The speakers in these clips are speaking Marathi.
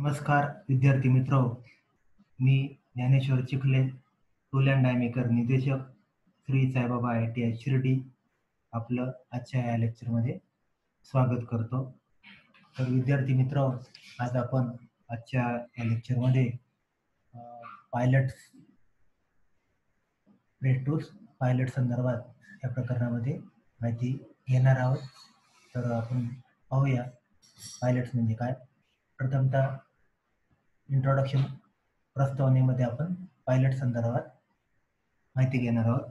नमस्कार विद्यार्थी मित्र, मी Dnyaneshwar Chikhale, tool and die maker निर्देशक, श्री साईबाबा ITI शिर्डी. आपलं आजच्या या लेक्चरमध्ये स्वागत करतो. तर विद्यार्थी मित्र, आज आपण आजच्या या लेक्चरमध्ये पायलट टूल्स पायलट संदर्भात या प्रकरणामध्ये माहिती घेणार आहोत. तर आपण पाहूया पायलट्स म्हणजे काय. प्रथमतः इंट्रोडक्शन प्रस्तावनेमध्ये आपण पायलट संदर्भात माहिती घेणार आहोत.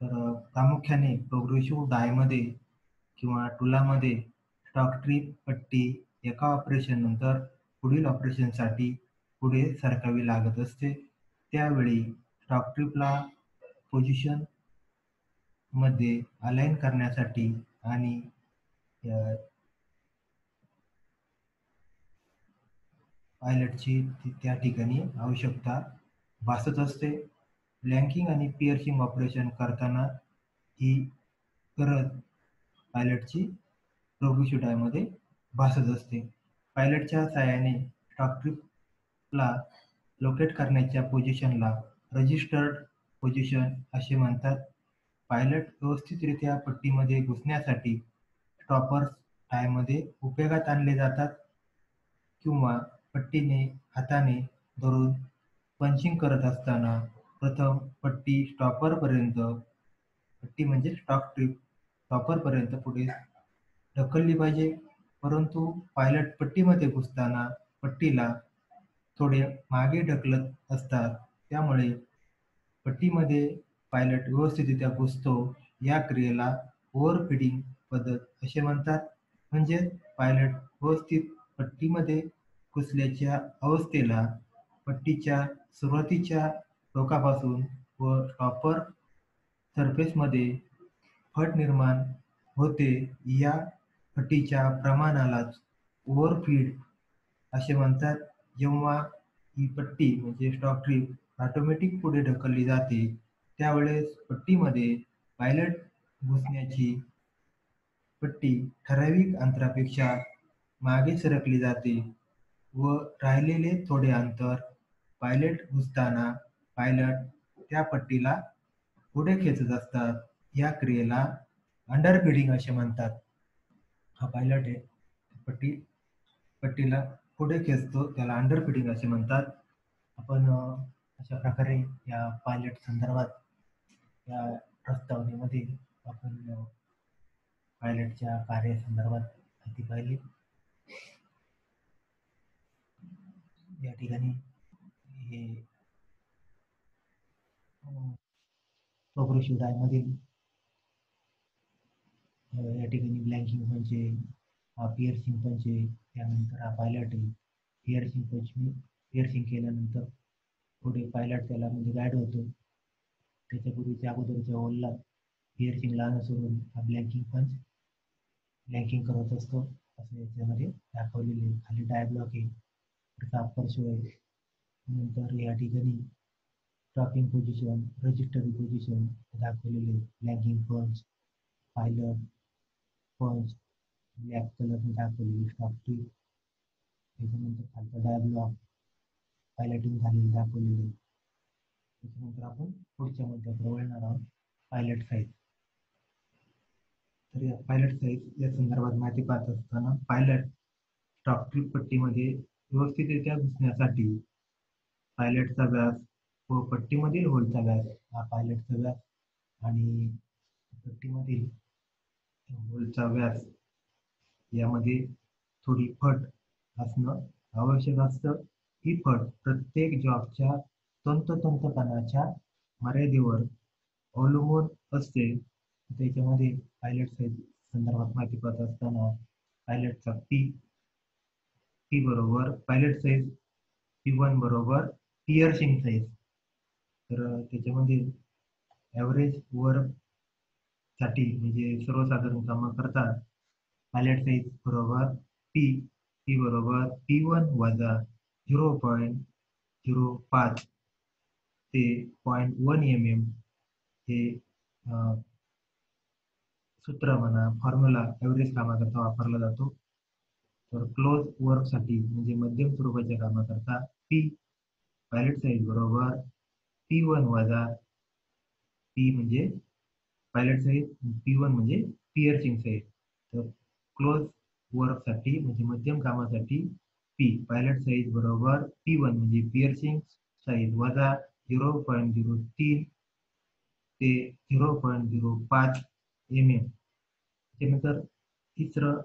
तर प्रामुख्याने प्रोग्रेसिव्ह डायमध्ये किंवा टुलामध्ये स्टॉक ट्रिप पट्टी एका ऑपरेशन नंतर पुढील ऑपरेशनसाठी पुढे सरकावी लागत असते. त्यावेळी स्टॉक ट्रिपला पोझिशन मध्ये अलाइन करण्यासाठी आणि पायलटची त्या ठिकाणी आवश्यकता भासत असते. ब्लँकिंग आणि पिअर्सिंग ऑपरेशन करताना ही गरज पायलटची प्रोग्रेसिव्ह डायमध्ये भासत असते. पायलटच्या साहाय्याने स्टॉक ट्रिपला लोकेट करण्याच्या पोझिशनला रजिस्टर्ड पोझिशन असे म्हणतात. पायलट व्यवस्थितरित्या पट्टीमध्ये घुसण्यासाठी स्टॉपर्स डायमध्ये उपयोगात आणले जातात किंवा पट्टीने हाताने धरून पंचिंग करत असताना प्रथम पट्टी पट्टी म्हणजे स्टॉक ट्रिप स्टॉपरपर्यंत पुढे ढकलली पाहिजे. परंतु पायलट पट्टीमध्ये घुसताना पट्टीला थोडे मागे ढकलत असतात. त्यामुळे पट्टीमध्ये पायलट व्यवस्थितरित्या घुसतो. या क्रियेला ओव्हरफिडिंग पद्धत असे म्हणतात. म्हणजे पायलट व्यवस्थित पट्टीमध्ये घुसल्याच्या अवस्थेला पट्टीच्या सुरुवातीच्या टोकापासून व टॉपर सरफेसमध्ये फट निर्माण होते. या फटीच्या प्रमाणालाच ओव्हरफीड असे म्हणतात. जेव्हा ही पट्टी म्हणजे स्टॉक ट्रिप ऑटोमॅटिक पुढे ढकलली जाते, त्यावेळेस पट्टीमध्ये पायलट घुसण्याची पट्टी ठराविक अंतरापेक्षा मागे सरकली जाते व राहिलेले थोडे अंतर पायलट घुसताना पायलट त्या पट्टीला पुढे खेचत असतात. या क्रियेला अंडरफिडिंग असे म्हणतात. हा पायलट आहे, पट्टीला पुढे खेचतो, त्याला अंडरफिडिंग असे म्हणतात. आपण अशा प्रकारे या पायलट संदर्भात या प्रस्तावनेमध्ये आपण पायलटच्या कार्यासंदर्भात माहिती पाहिली. या ठिकाणी हे प्रोग्रेसिव्ह डायमधील या ठिकाणी ब्लँकिंग पंच आहे, हा पिअर्सिंग पंच आहे, त्यानंतर हा पायलट आहे. पिअर्सिंग केल्यानंतर पुढे पायलट त्याला म्हणजे गाईड होतो. त्याच्यापूर्वीच्या अगोदरच्या होलला पिअर्सिंगला अनुसरून हा ब्लँकिंग पंच ब्लँकिंग करत असतो. असं याच्यामध्ये दाखवलेले खाली डायब्लॉक आहे, अप्पर शो आहे. नंतर या ठिकाणी स्टॉपिंग पोझिशन, रजिस्टरी पोझिशन दाखवलेले, ब्लँकिंग पंच, पायलट पंच, ब्लॅक कलरने दाखवलेली स्टॉक ट्रिप. त्याच्यानंतर खालचा डायब्लॉक पायलटिंग झालेली दाखवलेली. त्याच्यानंतर आपण पुढच्या मुद्द्याकडे वळणार आहोत, पायलट साईज. तर या पायलट साईज या संदर्भात माहिती पाहत असताना पायलट स्टॉक ट्रिप पट्टीमध्ये व्यवस्थितरित्या घुसण्यासाठी पायलटचा व्यास व पट्टीमधील होलचा व्यास हा पायलटचा व्यास आणि पट्टीमधील होलचा व्यास यामध्ये थोडी फट असणं आवश्यक असतं. ही फट प्रत्येक जॉबच्या तंतोतंतपणाच्या मर्यादेवर अवलंबून असते. त्याच्यामध्ये पायलट साईज संदर्भात माहिती पाहत असताना पायलटचा पी बरोबर पायलट साईज P1 बरोबर पिअर्सिंग साईज. तर त्याच्यामध्ये ॲव्हरेज वर्क साठी म्हणजे सर्वसाधारण कामं करता पायलट साईज बरोबर P बरोबर P1 वजा 0.05 ते 0.1 mm हे सूत्र म्हणा, फॉर्म्युला ॲव्हरेज कामाकरता वापरला जातो. तर क्लोज वर्कसाठी म्हणजे मध्यम स्वरूपाच्या कामाकरता पी पायलट साईज बरोबर P1 वजा पी म्हणजे पायलट साईज, P1 म्हणजे पिअर्सिंग साईज. तर क्लोज वर्कसाठी म्हणजे मध्यम कामासाठी पी पायलट साईज बरोबर P1 म्हणजे पिअर्सिंग साईज वजा 0.03 ते 0.05 mm. त्यानंतर तिसरं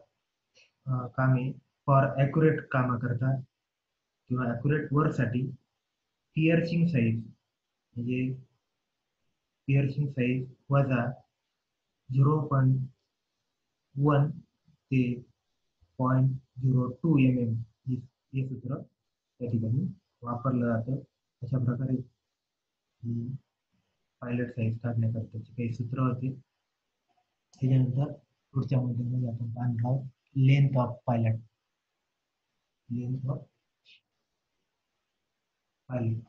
काम आहे फॉर ॲक्युरेट कामाकरता किंवा ॲक्युरेट वर्कसाठी पिअर्सिंग साईज म्हणजे पिअर्सिंग साईज वजा 0.1 ते 0.02 mm हे सूत्र त्या ठिकाणी वापरलं जातं. अशा प्रकारे पायलट साईज काढण्याकरताचे काही सूत्र होते. त्याच्यानंतर पुढच्या मुद्द्यामध्ये आपण पाहणार आहोत length of pilot. Length of pilot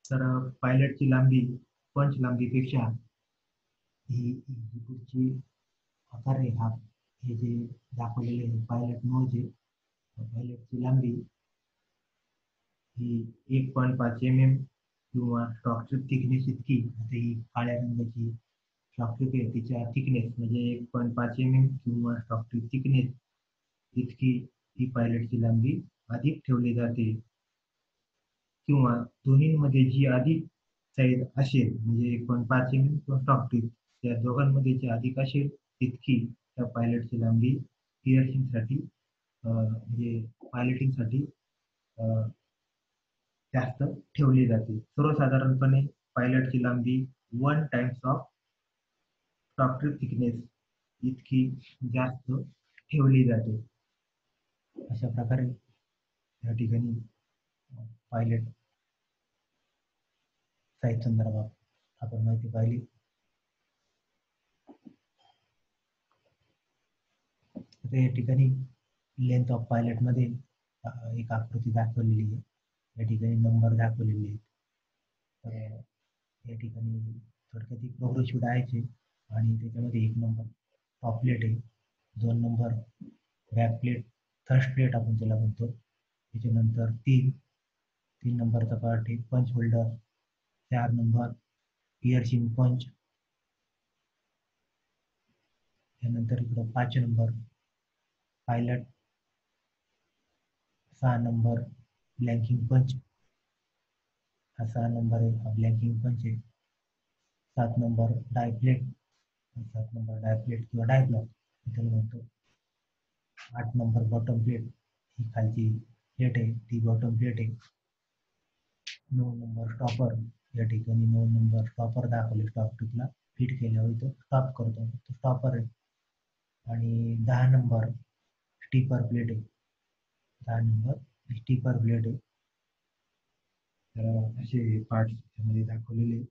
तर पायलटची लांबी पंच लांबीपेक्षा ही पुढची आकार आहे हा हे जे दाखवलेले पायलट नोज आहे पायलटची लांबी ही 1.5 mm किंवा स्टॉक ट्रिप थिकनेस इतकी. आता ही काळ्या रंगाची स्टॉक ट्रिप आहे तिच्या थिकनेस म्हणजे 1.5 mm किंवा स्टॉक ट्रिप थिकनेस इतकी ही पायलटची लांबी अधिक ठेवली जाते किंवा दोन्हीमध्ये जी अधिक साईज असेल म्हणजे 1.5 mm किंवा स्टॉक ट्रिप या दोघांमध्ये जी अधिक असेल तितकी त्या पायलटची लांबी पिअर्सिंगसाठी म्हणजे पायलटिंगसाठी जास्त ठेवली जाते. सर्वसाधारणपणे पायलटची लांबी 1 times of stock trip thickness इतकी जास्त ठेवली जाते. अशा प्रकारे या ठिकाणी पायलट साईज संदर्भात आपण माहिती पाहिली. आता या ठिकाणी लेंथ ऑफ पायलट मध्ये एक आकृती दाखवलेली आहे. या ठिकाणी नंबर दाखवलेले आहेत. तर या ठिकाणी थोडक्यात एक प्रोग्रेसिव्ह डायचे आणि त्याच्यामध्ये 1 नंबर टॉप प्लेट आहे, 2 number back plate third plate आपण त्याला म्हणतो. त्याच्यानंतर 3 नंबरचा पार्ट आहे पंच होल्डर, 4 नंबर पिअर्सिंग पंच, त्यानंतर इकडं 5 नंबर पायलट, 6 नंबर ब्लँकिंग पंच, हा 6 नंबर आहे ब्लँकिंग पंच आहे. 7 नंबर डाय प्लेट, 7 नंबर डाय प्लेट किंवा डाय ब्लॉक त्याला म्हणतो. 8 नंबर बॉटम प्लेट ही खालची प्लेट आहे ती बॉटम प्लेट आहे. 9 नंबर स्टॉपर या ठिकाणी 9 नंबर स्टॉपर दाखवले स्टॉप ट्रिपला फिट केल्यावर इथं स्टॉप करतो तो स्टॉपर आहे. आणि 10 नंबर स्टीपर प्लेट आहे, 10 नंबर स्टीपर प्लेट आहे. तर असे पार्ट्स त्यामध्ये दाखवलेले.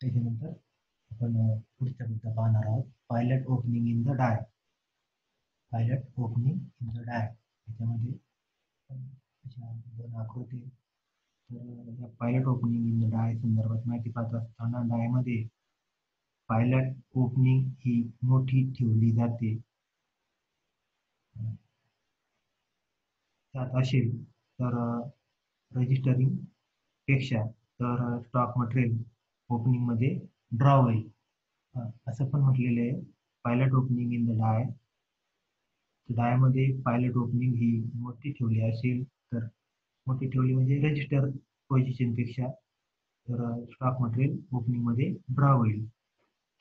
त्याच्यानंतर आपण पुढचा मुद्दा पाहणार आहोत pilot opening in the die. Pilot opening in the die त्याच्यामध्ये अशा 2 आकृती. तर या pilot opening in the die संदर्भात माहिती पाहत असताना डायमध्ये पायलट ओपनिंग ही मोठी ठेवली जाते. त्यात असेल तर रजिस्टरिंग पेक्षा तर स्टॉक मटेरियल ओपनिंग मध्ये ड्रॉ होईल. असं पण म्हटलेलं आहे pilot opening in the die. डायमध्ये पायलट ओपनिंग ही मोठी ठेवली असेल तर मोठी ठेवली म्हणजे रजिस्टर पोझिशन पेक्षा तर स्टॉक मटेरियल ओपनिंग मध्ये ड्रॉ होईल.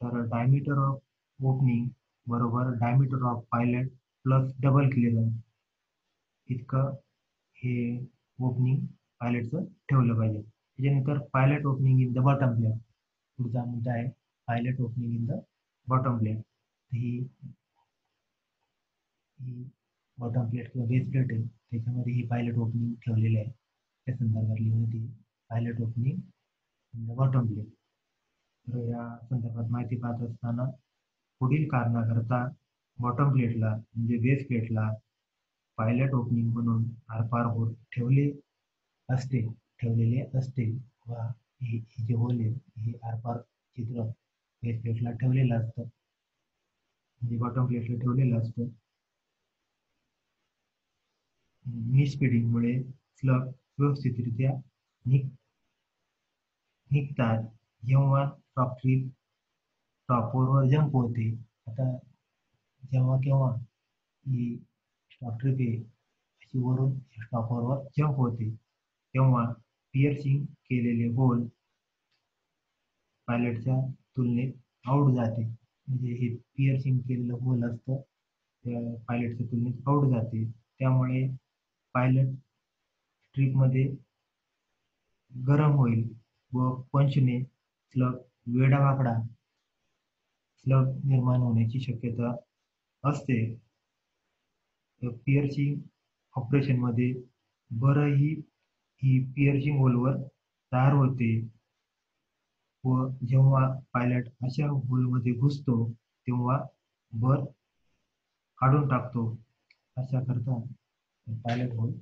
तर डायमीटर ऑफ ओपनिंग बरोबर diameter of pilot plus double clearance इतकं हे ओपनिंग पायलटचं ठेवलं पाहिजे. त्याच्यानंतर pilot opening in the bottom plate पुढचा मुद्दा आहे pilot opening in the bottom plate. He bottom plate किंवा बेस प्लेट आहे त्याच्यामध्ये ही पायलट ओपनिंग ठेवलेली आहे. त्या संदर्भातली माहिती pilot opening in the bottom plate. तर या संदर्भात माहिती पाहत असताना पुढील कारणाकरता बॉटम प्लेटला म्हणजे बेस प्लेटला पायलट ओपनिंग म्हणून आरपार बोट ठेवलेले असते वा हे जे होल आहे हे आरपार चित्र बेस प्लेटला ठेवलेलं असतं, म्हणजे बॉटम प्लेटला ठेवलेलं असतं. मिसफिडिंगमुळे स्लग व्यवस्थितरित्या निघतात जेव्हा टॉप टॉपवर जंप होते. आता जेव्हा केव्हा ही स्टॉक ट्रिप आहे अशी वरून स्टॉपवर जंप होते तेव्हा पिअर्सिंग केलेले होल पायलटच्या तुलनेत आउट जाते. म्हणजे हे पिअर्सिंग केलेलं होल असतं त्या पायलटच्या तुलनेत आउट जाते. त्यामुळे पायलट ट्रिपमध्ये गरम होईल व पंचने स्लग वेडावाकडा स्लग निर्माण होण्याची शक्यता असते. पिअर्सिंग ऑपरेशनमध्ये बरही ही पिअर्सिंग होलवर तयार होते व जेव्हा पायलट अशा होलमध्ये घुसतो तेव्हा बर काढून टाकतो. अशा करता पायलट होल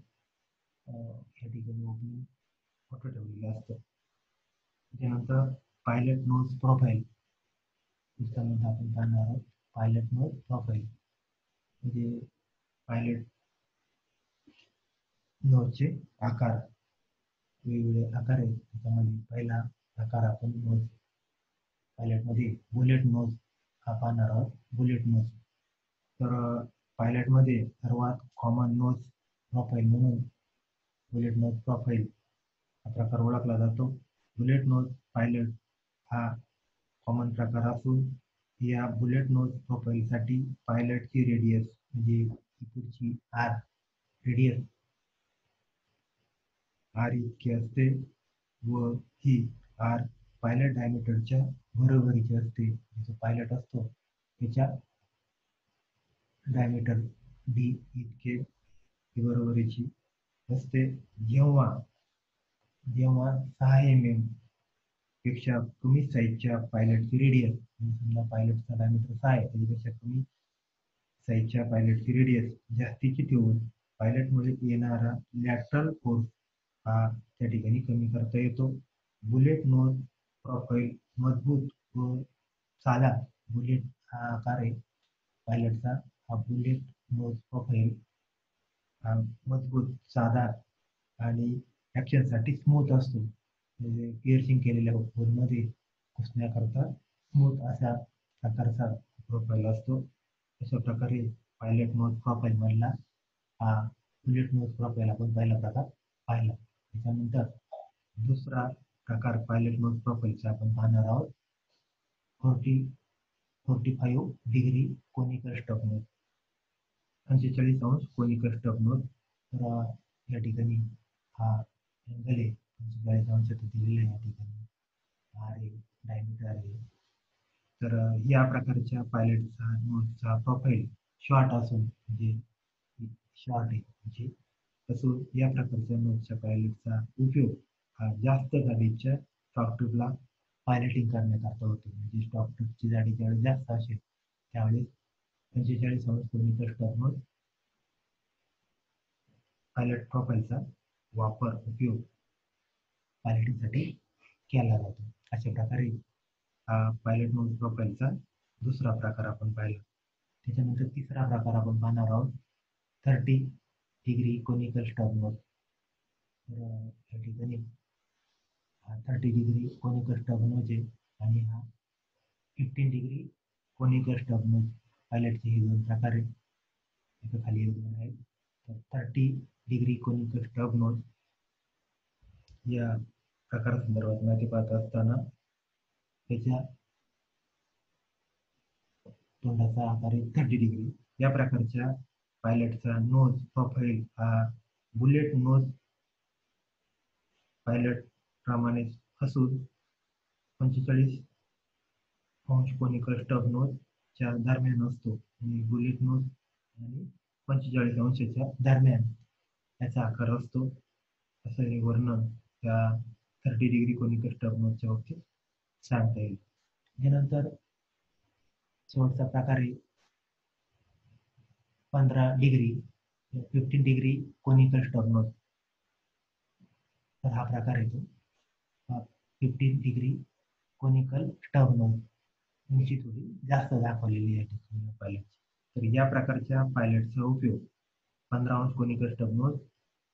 या ठिकाणी ओपनिंग मोठं ठेवलेलं असतं. त्यानंतर पायलट नोज प्रोफाईल पुस्तकामध्ये आपण पाहणार आहोत. पायलट नोज प्रोफाईल म्हणजे पायलट नोजचे आकार, वेगवेगळे आकार आहेत. त्याच्यामध्ये पहिला प्रकार आपण नोज पायलटमध्ये बुलेट नोज हा पाहणार आहोत. बुलेट नोज तर पायलटमध्ये सर्वात कॉमन नोज प्रोफाईल म्हणून बुलेट नोज प्रोफाईल हा प्रकार ओळखला जातो. बुलेट नोज पायलट हा कॉमन प्रकार असून या बुलेट नोज प्रोफाईलसाठी पायलटची रेडियस म्हणजे पुढची आर रेडियस आर इतकी असते व ही आर पायलट डायमीटरच्या बरोबरीची असते. जो पायलट असतो त्याच्या डायमीटर डी इतके बरोबरीची असते. जेव्हा जेव्हा 6 mm पेक्षा कमी साईजच्या पायलटची रेडियस, समजा पायलटचा डायमीटर 6 आहे त्याच्यापेक्षा कमी साईजच्या पायलटची रेडियस जास्तीची ठेवून पायलटमुळे येणारा लॅटरल फोर्स हा त्या ठिकाणी कमी करता येतो. बुलेट नोज प्रोफाईल मजबूत व साधा बुलेट हा आकार आहे पायलटचा. हा बुलेट नोज प्रोफाईल हा मजबूत, साधा आणि ॲक्शनसाठी स्मूथ असतो. म्हणजे पिअर्सिंग केलेल्या होलमध्ये घुसण्याकरता स्मूथ अशा प्रकारचा प्रोफाईल असतो. अशा प्रकारे पायलट नोज प्रोफाईल मधला हा बुलेट नोज प्रोफाईल आपण पहिला प्रकार पाहिला. त्याच्यानंतर दुसरा प्रकार पायलट नोज प्रोफाईलचा आपण पाहणार आहोत. 45 डिग्री कोनिकल स्टॉप नोज, 45 अंश कोनिकल स्टॉप नोज. तर या ठिकाणी हा अँगल आहे 45 अंश दिलेला आहे. या ठिकाणी आर आहे, डायमीटर आहे. तर या प्रकारच्या पायलटचा नोजचा प्रोफाईल शॉर्ट असून म्हणजे शॉर्ट आहे म्हणजे असून या प्रकारच्या नोजच्या पायलटचा उपयोग हा जास्त जाडीच्या स्टॉक ट्यूबला पायलटिंग करण्याकरता होतो. म्हणजे स्टॉक ट्यूबची जाडी ज्यावेळेस जास्त असेल त्यावेळेस 45 अंश कोनिकल स्टॉप नोज पायलट प्रोफाईलचा उपयोग पायलटिंगसाठी केला जातो. अशा प्रकारे हा पायलट नोज प्रोफाईलचा दुसरा प्रकार आपण पाहिला. त्याच्यानंतर तिसरा प्रकार आपण पाहणार आहोत 30 डिग्री कोनिकल स्टॉप नोज. तर या ठिकाणी हा 30 डिग्री कोनिकल स्टॉप नोज आहे आणि हा 15 डिग्री कोनिकल स्टॉप नोज. पायलटचे हे दोन प्रकार आहेत. एका खाली एक दोन आहेत. तर 30 डिग्री कोनिकल स्टॉप नोज या प्रकारासंदर्भात माहिती पाहत असताना त्याच्या तोंडाचा आकार 30 डिग्री. या प्रकारच्या पायलटचा नोज प्रोफाईल हा बुलेट नोज पायलट प्रमाणेच असून 45 अंश कोनिकल स्टॉप नोज च्या दरम्यान असतो. आणि बुलेट नोज आणि 45 अंशाच्या दरम्यान याचा आकार असतो. असं हे वर्णन त्या 30 डिग्री कोनिकल स्टॉप नोजच्या बाबतीत सांगता येईल. त्यानंतर शेवटचा प्रकार आहे 15 degree 15 degree conical stop nose. तर हा प्रकार येतो 15 डिग्री कोनिकल स्टब नोज, उंची थोडी जास्त दाखवलेली आहे ठिकाणी पायलटची. तर या प्रकारच्या पायलटचा उपयोग 15 अंश कोनिकल स्टब नोज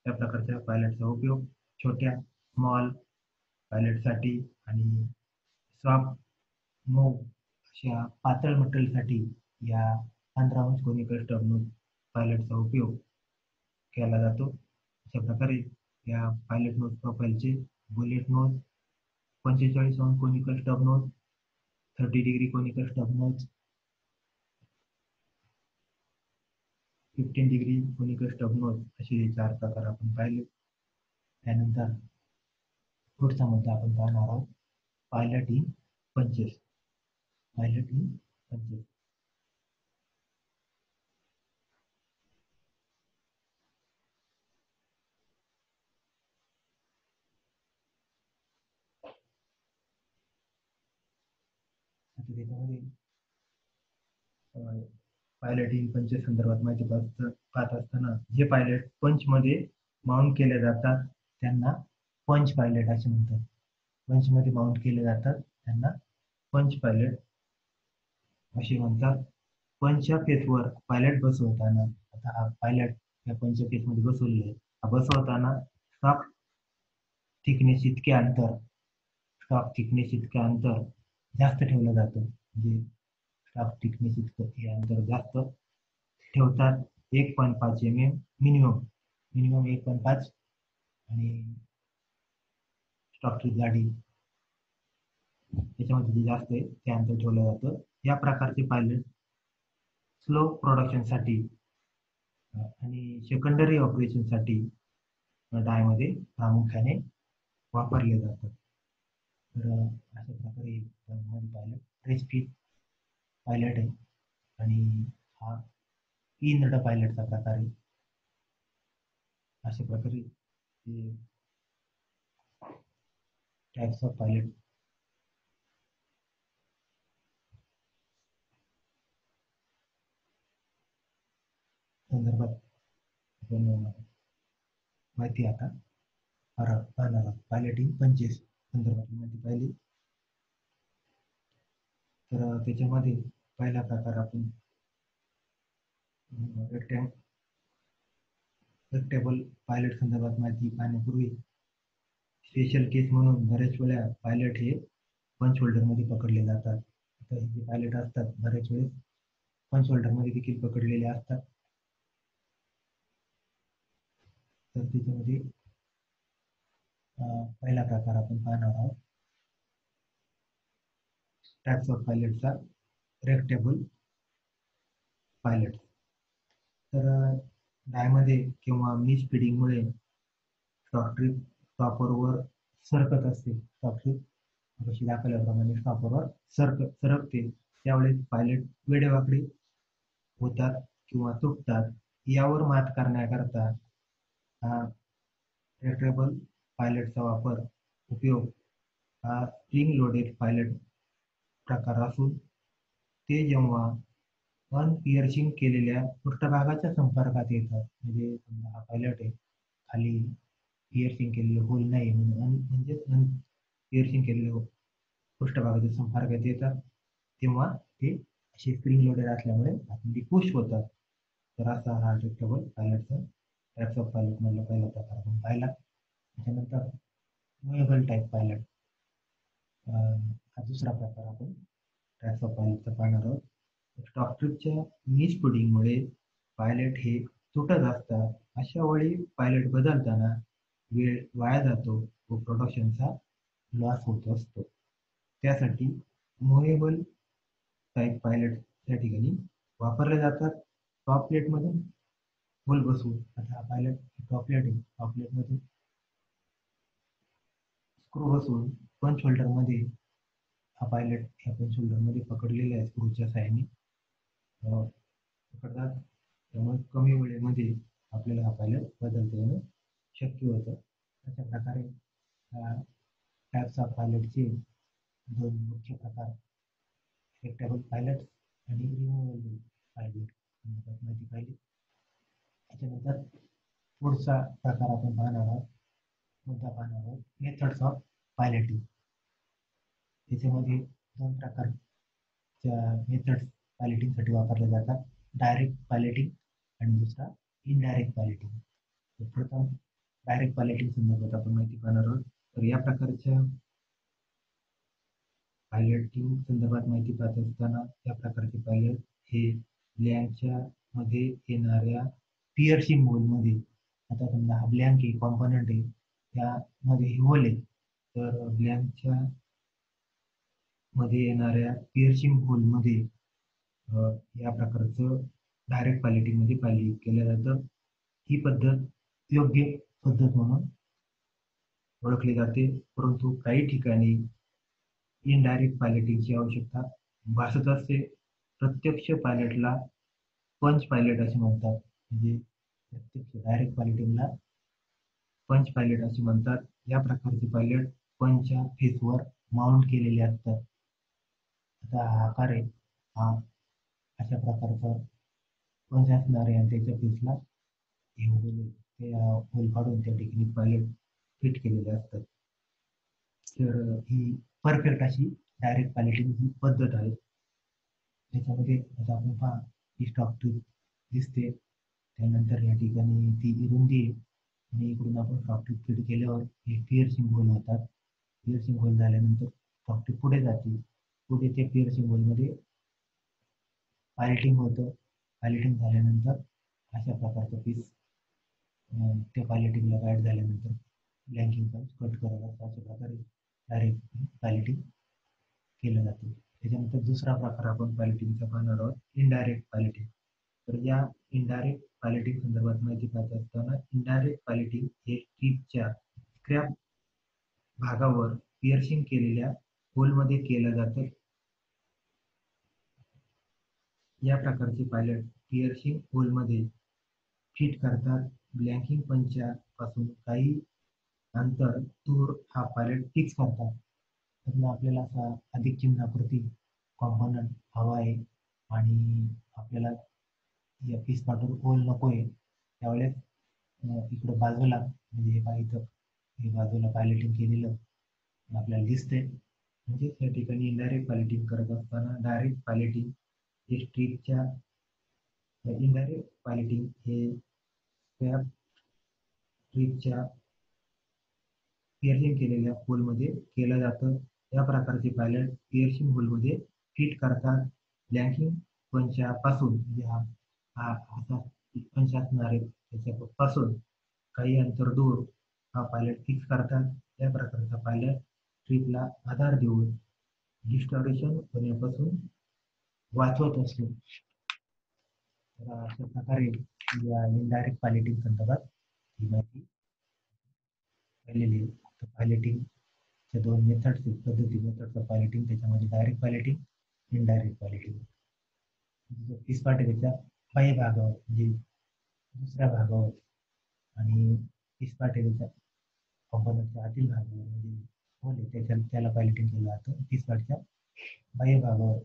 या प्रकारच्या पायलटचा उपयोग छोट्या स्मॉल पायलटसाठी आणि सॉफ्ट मऊ अशा पातळ मटेरियलसाठी या 15 अंश कोनिकल स्टब नोज पायलटचा उपयोग केला जातो. अशा प्रकारे या पायलट नोज प्रोफाइलचे बुलेट नोज, 45 अंश conical stub nose, 30 degree conical stub nose, 15 degree conical stub nose असे 4 प्रकार आपण पाहिले. त्यानंतर पुढचा मुद्दा आपण पाहणार आहोत पायलट इन पंचेस. पायलट इन पंचेस. आता त्याच्यामध्ये पायलट इन पंचेस संदर्भात माहिती पाहत असताना जे पायलट पंचमध्ये माउंट केले जातात त्यांना पंच पायलट असे म्हणतात. पंचमध्ये माउंट केले जातात त्यांना पंच पायलट असे म्हणतात. पंचच्या फेसवर पायलट बसवताना, आता हा पायलट या पंचच्या फेसमध्ये बसवलेला आहे, हा बसवताना स्टॉक थिकनेस इतके अंतर जास्त ठेवलं जातं. म्हणजे स्टॉक थिकनेस इतकं हे अंतर जास्त ठेवतात. 1.5 mm मिनिमम 1.5 आणि स्टॉकची जाडी त्याच्यामध्ये जे जास्त आहे ते अंतर ठेवलं जातं. या प्रकारचे पायलट स्लो प्रोडक्शनसाठी आणि सेकंडरी ऑपरेशनसाठी डायमध्ये प्रामुख्याने वापरले जातात. तर अशा प्रकारे पायलट रेस्पी पायलट आहे आणि हा इनड पायलटचा प्रकार आहे. अशा प्रकारे टाइप्स ऑफ पायलट संदर्भात आपण माहिती आता पाहणार आहोत. पायलट इन पंचेस संदर्भात माहिती पाहिली. तर त्याच्यामध्ये पहिला प्रकार आपण रेक्टेबल पायलट संदर्भात माहिती पाहण्यापूर्वी स्पेशल केस म्हणून बऱ्याच वेळा पायलट हे पंच होल्डरमध्ये पकडले जातात. आता हे जे पायलट असतात बऱ्याच वेळेस पंच होल्डरमध्ये देखील पकडलेले असतात. तर त्याच्यामध्ये पहिला प्रकार आपण पाहणार आहोत टाइप्स ऑफ पायलटचा रेक्टेबल पायलट. तर डायमध्ये किंवा मिस फिडिंगमुळे स्टॉकट्रिप स्टॉपरवर सरकत असते. स्टॉकट्रिप कशी दाखवल्याप्रमाणे स्टॉपरवर सरकते. त्यावेळेस पायलट वेडेवाकडे होतात किंवा तुटतात. यावर मात करण्याकरता हा रेक्टेबल पायलटचा उपयोग हा स्प्रिंग लोडेड पायलट प्रकार असून ते जेव्हा अनपियर्सिंग केलेल्या पृष्ठभागाच्या संपर्कात येतात, म्हणजे समजा हा पायलट आहे, खाली पियर्सिंग केलेलं होल नाही म्हणून म्हणजे अनपियर्सिंग केलेलं पृष्ठभागाच्या संपर्कात येतात, तेव्हा ते असे स्प्रिंग लोडेड असल्यामुळे आतमध्ये पुश होतात. तर असा हा रेक्टेबल पायलटचा टाइप्स ऑफ पायलट मधला पहिला प्रकार आपण पाहिला. त्याच्यानंतर मुव्हेबल टाईप पायलट हा दुसरा प्रकार आपण टाइप्स ऑफ पायलटचा पाहणार आहोत. स्टॉक ट्रिपच्या मिस फिडिंगमुळे पायलट हे तुटत असतात. अशा वेळी पायलट बदलताना वेळ वाया जातो व प्रोडक्शनचा लॉस होत असतो. त्यासाठी मुव्हेबल टाईप पायलट त्या ठिकाणी वापरले जातात. टॉप प्लेटमधून होल बसवून, आता हा पायलट टॉप प्लेट आहे, टॉप प्लेटमधून स्क्रू बसवून पंच होल्डरमध्ये हा पायलट ह्या पंच होल्डरमध्ये पकडलेला आहे स्क्रूच्या साहाय्याने पकडतात. त्यामुळे कमी वेळेमध्ये आपल्याला हा पायलट बदलता येणं शक्य होतं. अशा प्रकारे टाइप्स ऑफ पायलटचे दोन मुख्य प्रकार रेक्टेबल पायलट आणि रिमूव्हेबल पायलट माहिती पाहिली. त्याच्यानंतर पुढचा प्रकार आपण पाहणार आहोत, मुद्दा पाहणार आहोत मेथड्स ऑफ पायलटिंग. त्याच्यामध्ये दोन प्रकारच्या मेथड्स पायलटिंगसाठी वापरल्या जातात. डायरेक्ट पायलटिंग आणि दुसरा इनडायरेक्ट पायलटिंग. प्रथम डायरेक्ट पायलटिंग संदर्भात आपण माहिती पाहणार आहोत. तर या प्रकारच्या पायलटिंग संदर्भात माहिती पाहत असताना या प्रकारचे पायलट हे ब्लँकच्या मध्ये येणाऱ्या पिअर्सिंग होलमध्ये, आता समजा हा ब्लँक आहे, कॉम्पोनंट आहे, त्यामध्ये हे होल आहे, तर ब्लँकच्या मध्ये येणाऱ्या पिअर्सिंग होलमध्ये या प्रकारचं डायरेक्ट पायलटिंग मध्ये पायलिंग केलं जातं. ही पद्धत योग्य पद्धत म्हणून ओळखली जाते, परंतु काही ठिकाणी इनडायरेक्ट पायलटिंगची आवश्यकता भासत असते. प्रत्यक्ष पायलटला पंच पायलट असे म्हणतात. म्हणजे प्रत्यक्ष डायरेक्ट पायलटिंगला पंच पायलट असे म्हणतात. या प्रकारचे पायलट पंचच्या फेसवर माउंट केलेले असतात. आता हा आकार आहे, हा अशा प्रकारचा पंच असणार आहे आणि त्याच्या फेसला हे होल काढून त्या ठिकाणी पायलट फिट केलेले असतात. तर ही परफेक्ट अशी डायरेक्ट पायलटिंग ही पद्धत आहे. त्याच्यामध्ये आता आपण पहा ही स्टॉक ट्यूब दिसते, त्यानंतर या ठिकाणी ती रुंदी आहे आणि इकडून आपण स्टॉक ट्यूब फिट केल्यावर हे पिअर्सिंग होल होतात. पिअर्सिंग होल झाल्यानंतर स्टॉक ट्यूब पुढे जाते. पुढे ते पिअर्सिंग होलमध्ये पायलटिंग होतं. पायलटिंग झाल्यानंतर अशा प्रकारचं पीस त्या पायलटिंगला गाईड झाल्यानंतर ब्लँकिंग पंच कट करत असतं. अशा प्रकारे डायरेक्ट पायलटिंग केलं जातं. त्याच्यानंतर दुसरा प्रकार आपण पायलटिंगचा पाहणार आहोत, इनडायरेक्ट पायलटिंग. तर या इनडायरेक्ट पायलटिंग संदर्भात माहिती पाहत असताना इनडायरेक्ट पायलटिंग हे टिपच्या स्क्रॅप भागावर पिअर्सिंग केलेल्या होलमध्ये केलं जातं. या प्रकारचे पायलट पिअर्सिंग होलमध्ये फिट करतात. ब्लँकिंग पंचच्या पासून काही अंतर दूर हा पायलट फिक्स करतात. तर आपल्याला असा अधिक चिन्हाकृती कॉम्पोनंट हवा आहे आणि आपल्याला या पीस पाठवून होल नको आहे, त्यावेळेस इकडं बाजूला म्हणजे हे पाहिजे, हे बाजूला पायलटिंग केलेलं आपल्याला दिसते. म्हणजे त्या ठिकाणी इनडायरेक्ट पायलटिंग करत असताना डायरेक्ट पायलटिंग हे स्ट्रीपच्या इनडायरेक्ट पायलटिंग हे स्क्रॅप स्ट्रीपच्या पिअर्सिंग केलेल्या होलमध्ये केलं जातं. या प्रकारचे पायलट पिअर्सिंग होलमध्ये फिट करतात. ब्लँकिंग पंचच्या पासून म्हणजे हा हा असा पंच असणार आहे त्याच्यापासून काही अंतर दूर हा पायलट फिक्स करतात. या प्रकारचा पायलट ट्रिपला आधार देऊन डिस्टॉर्शन होण्यापासून वाचवत असतो. तर अशा प्रकारे या इनडायरेक्ट पायलटिंग संदर्भात ही माहिती पाहिलेली आहे. तर पायलटिंगच्या दोन मेथड्स आहेत, पद्धती मेथड्स ऑफ पायलटिंग. त्याच्यामध्ये direct piloting, indirect piloting. Piece part त्याच्या बाह्य भागावर म्हणजे दुसऱ्या भागावर आणि पीस पार्ट त्याच्या कॉम्पोनंटच्या आतील भागावर म्हणजे होल आहे त्याला पायलटिंग केलं जातं. पीस पार्टच्या बाह्य भागावर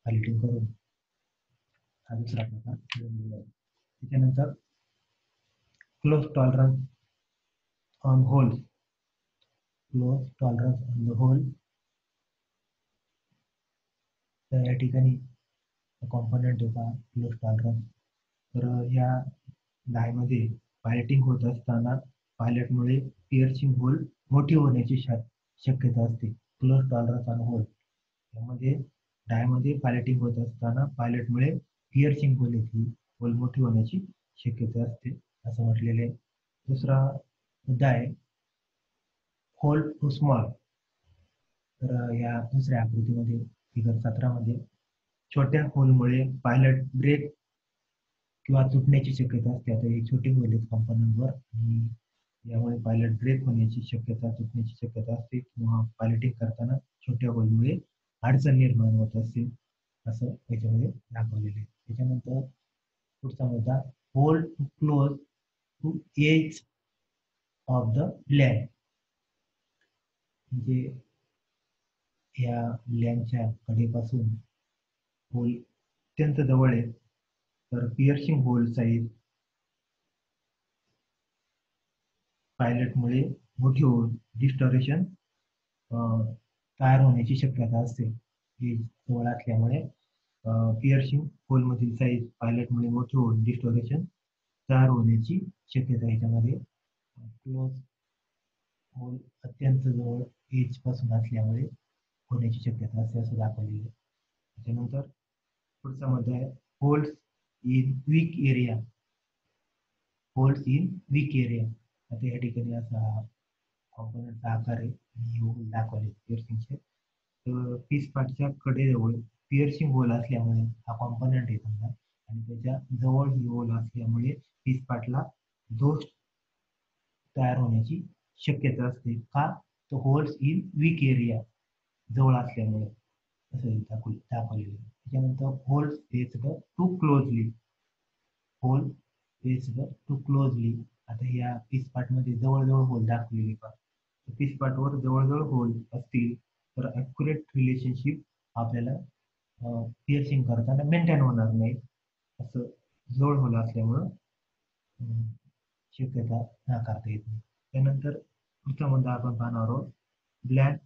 पायलटिंग करून हा दुसरा प्रकार आहे. त्याच्यानंतर close tolerance on hole. Close tolerance on the hole. तर या ठिकाणी कॉम्पोनंट होता क्लोज टॉलरन्स. तर या डायमध्ये पायलटिंग होत असताना पायलटमुळे पिअर्सिंग होल मोठी होण्याची शक्यता असते. क्लोज टॉलरन्स ऑन होल यामध्ये डायमध्ये पायलटिंग होत असताना पायलटमुळे पिअर्सिंग होल येथे होल मोठी होण्याची शक्यता असते असं म्हटलेलं आहे. दुसरा मुद्दा आहे होल टू स्मॉल. तर या दुसऱ्या आकृतीमध्ये फिगर 17 मध्ये छोट्या होलमुळे पायलट ब्रेक किंवा तुटण्याची शक्यता असते. आता हे छोटे होल आहेत कॉम्पोनंटवर आणि यामुळे पायलट ब्रेक होण्याची शक्यता, तुटण्याची शक्यता असते किंवा पायलटिंग करताना छोट्या होलमुळे अडचण निर्माण होत असते असं याच्यामध्ये दाखवलेलं आहे. त्याच्यानंतर पुढचा मुद्दा hole too close to edge of the blank. म्हणजे या ब्लँकच्या कडेपासून होल अत्यंत जवळ आहे, तर पिअर्सिंग होल साईज पायलटमुळे मोठी होऊन डिस्टॉरेशन तयार होण्याची शक्यता असते. गेज जवळ असल्यामुळे पिअर्सिंग होलमधील साईज पायलटमुळे मोठे होऊन डिस्टोरेशन तयार होण्याची शक्यता याच्यामध्ये. क्लोज होल अत्यंत जवळ एज पासून असल्यामुळे होण्याची शक्यता असते असं दाखवलेलं आहे. त्याच्यानंतर पुढचा मुद्दा आहे holds in weak area. Holds in weak area. आता या ठिकाणी असा कॉम्पोनंटचा आकार आहे आणि होल दाखवले पिअर्सिंगचे. तर पीस पार्टच्या कडेजवळ पिअर्सिंग होल असल्यामुळे हा कॉम्पोनंट आहे समजा आणि त्याच्या जवळ ही होल असल्यामुळे पीस पार्टला दोष तयार होण्याची शक्यता असते. का? तो होल्ड्स इन वीक एरिया जवळ असल्यामुळे असं दाखवलेलं आहे. त्याच्यानंतर hold paced too closely. Hole paced too closely. आता या पीस पार्टमध्ये जवळजवळ होल दाखवलेले पहा. पीस पार्टवर जवळजवळ होल असतील तर ॲक्युरेट रिलेशनशिप आपल्याला पिअर्सिंग करताना मेंटेन होणार नाही. असं जवळ होल असल्यामुळं शक्यता नाकारता येत नाही. त्यानंतर पुढचा मुद्दा आपण पाहणार आहोत ब्लँक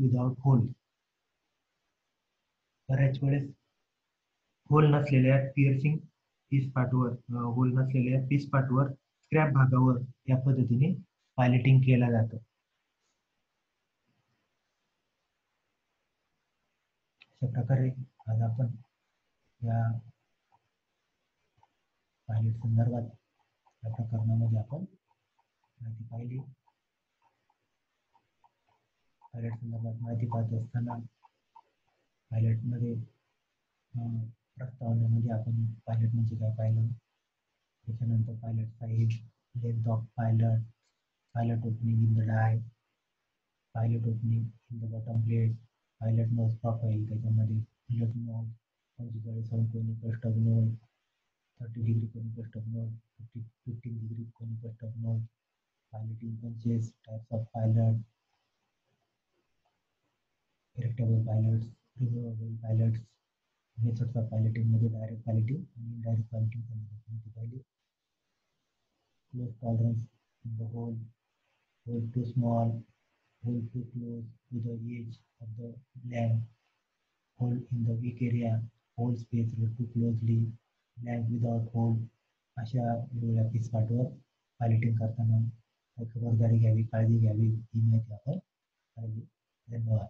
विदाउट होल. बऱ्याच वेळेस होल नसलेल्या पिअर्सिंग पीस पार्टवर होल नसलेल्या पीस पार्टवर स्क्रॅप भागावर या पद्धतीने पायलटिंग केलं जातं. अशा प्रकारे आज आपण या पायलट संदर्भात या प्रकरणामध्ये आपण माहिती पाहिली. पायलट संदर्भात माहिती पाहत असताना पायलटमध्ये प्रस्तावनेमध्ये आपण पायलट म्हणजे काय पाहिलं. त्याच्यानंतर pilot size, length of pilot, pilot opening in the die, pilot opening in the bottom plate, pilot nose profile, त्याच्यामध्ये पिलट नोज, 45 कोनी कस्टम नोज, 30 डिग्री कोनी कस्टम नोज, 15 डिग्री कोनी custom nose, piloting punches, types of pilot, erectable pilots, removable pilots, methods of piloting मध्ये डायरेक्ट पायलटिंग आणि इनडायरेक्ट पायलटिंग संदर्भात पाहिली. Close tolerance in the hole too small, hole too close to the edge of the blank, hole in the weak area, hole spaced too closely, blank without hole. अशा वेगवेगळ्या पीस पार्टवर पायलटिंग करताना खबरदारी घ्यावी, काळजी घ्यावी ही माहिती आपण पाहिली. धन्यवाद.